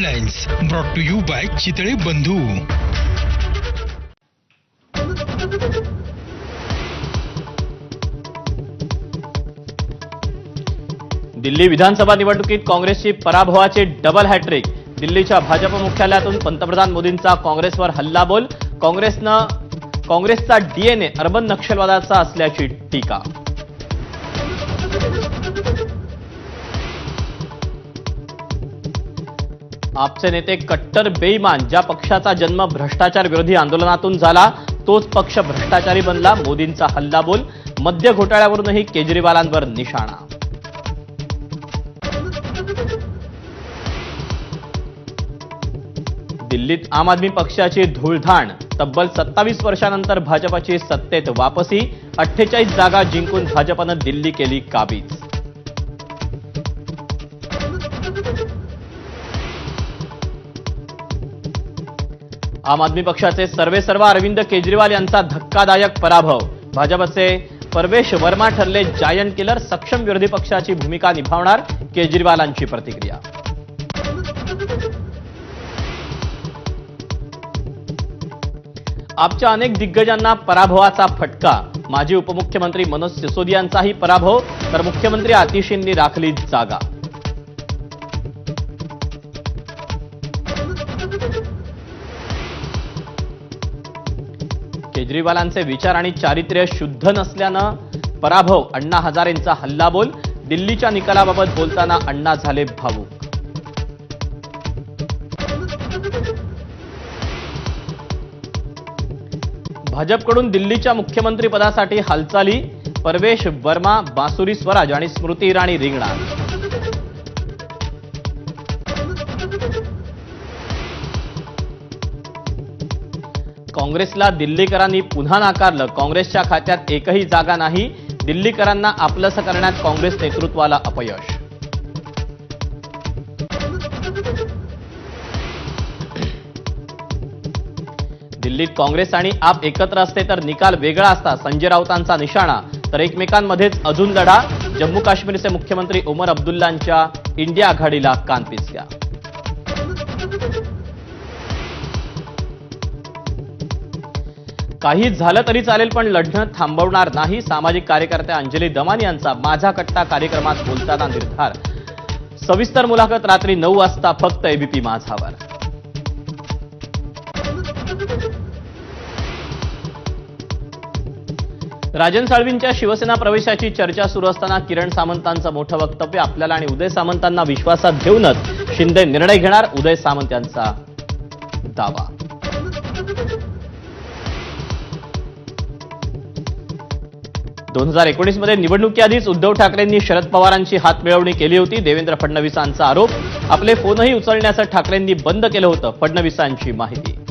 Headlines brought to you by Chitale Bandhu. Delhi विधानसभा निवडणुकीत काँग्रेसची पराभवाचे double hat trick. दिल्लीच्या भाजप मुख्यालयातून पंतप्रधान मोदींचा काँग्रेसवर हल्लाबोल. काँग्रेसचा डीएनए अर्बन नक्षलवादाचा असल्याची टीका. आपचे नेते कट्टर बेईमान. ज्या पक्षाचा जन्म भ्रष्टाचार विरोधी आंदोलनातून झाला तोच पक्ष भ्रष्टाचारी बनला. मोदींचा हल्लाबोल. मद्य घोटाळ्यावरूनही केजरीवालांवर निशाणा. दिल्लीत आम आदमी पक्षाची धूळधाण. तब्बल 27 वर्षांनंतर भाजपची सत्तेत वापसी. 48 जागा जिंकून भाजपनं दिल्ली केली काबीज. आम आदमी पक्षाचे सर्वेसर्वा अरविंद केजरीवाल यांचा धक्कादायक पराभव. भाजपचे परवेश वर्मा ठरले जायंट किलर. सक्षम विरोधी पक्षाची भूमिका निभावणार, केजरीवालांची प्रतिक्रिया. आपच्या अनेक दिग्गजांना पराभवाचा फटका. माजी उपमुख्यमंत्री मनोज सिसोदियांचाही पराभव, तर मुख्यमंत्री आतिशींनी राखली जागा. केजरीवालांचे विचार आणि चारित्र्य शुद्ध नसल्यानं पराभव. अण्णा हजारेंचा हल्लाबोल. दिल्लीच्या निकालाबाबत बोलताना अण्णा झाले भावूक. भाजपकडून दिल्लीच्या मुख्यमंत्री पदासाठी हालचाली. परवेश वर्मा, बासुरी स्वराज आणि स्मृती इराणी रिंगणार. काँग्रेसला दिल्लीकरांनी पुन्हा नाकारलं. काँग्रेसच्या खात्यात एकही जागा नाही. दिल्लीकरांना आपलंसं करण्यात काँग्रेस नेतृत्वाला अपयश. दिल्लीत काँग्रेस आणि आप एकत्र असते तर निकाल वेगळा असता. संजय राऊतांचा निशाणा. तर एकमेकांमध्येच अजून लढा. जम्मू काश्मीरचे मुख्यमंत्री उमर अब्दुल्लांच्या इंडिया आघाडीला कानपिचक्या. काही झालं तरी चालेल पण लढणं थांबवणार नाही. सामाजिक कार्यकर्त्या अंजली दमान यांचा माझा कट्टा कार्यक्रमात बोलताना निर्धार. सविस्तर मुलाखत रात्री 9 वाजता फक्त एबीपी माझावर. राजन साळवींच्या शिवसेना प्रवेशाची चर्चा सुरू असताना किरण सामंतांचं मोठं वक्तव्य. आपल्याला आणि उदय सामंतांना विश्वासात घेऊनच शिंदे निर्णय घेणार, उदय सामंत यांचा दावा. दोन 2019 मध्ये निवडणुकीआधीच उद्धव ठाकरेंनी शरद पवारांची हातमिळवणी केली होती. देवेंद्र फडणवीसांचा आरोप. आपले फोनही उचलण्याचं ठाकरेंनी बंद केलं होतं, फडणवीसांची माहिती.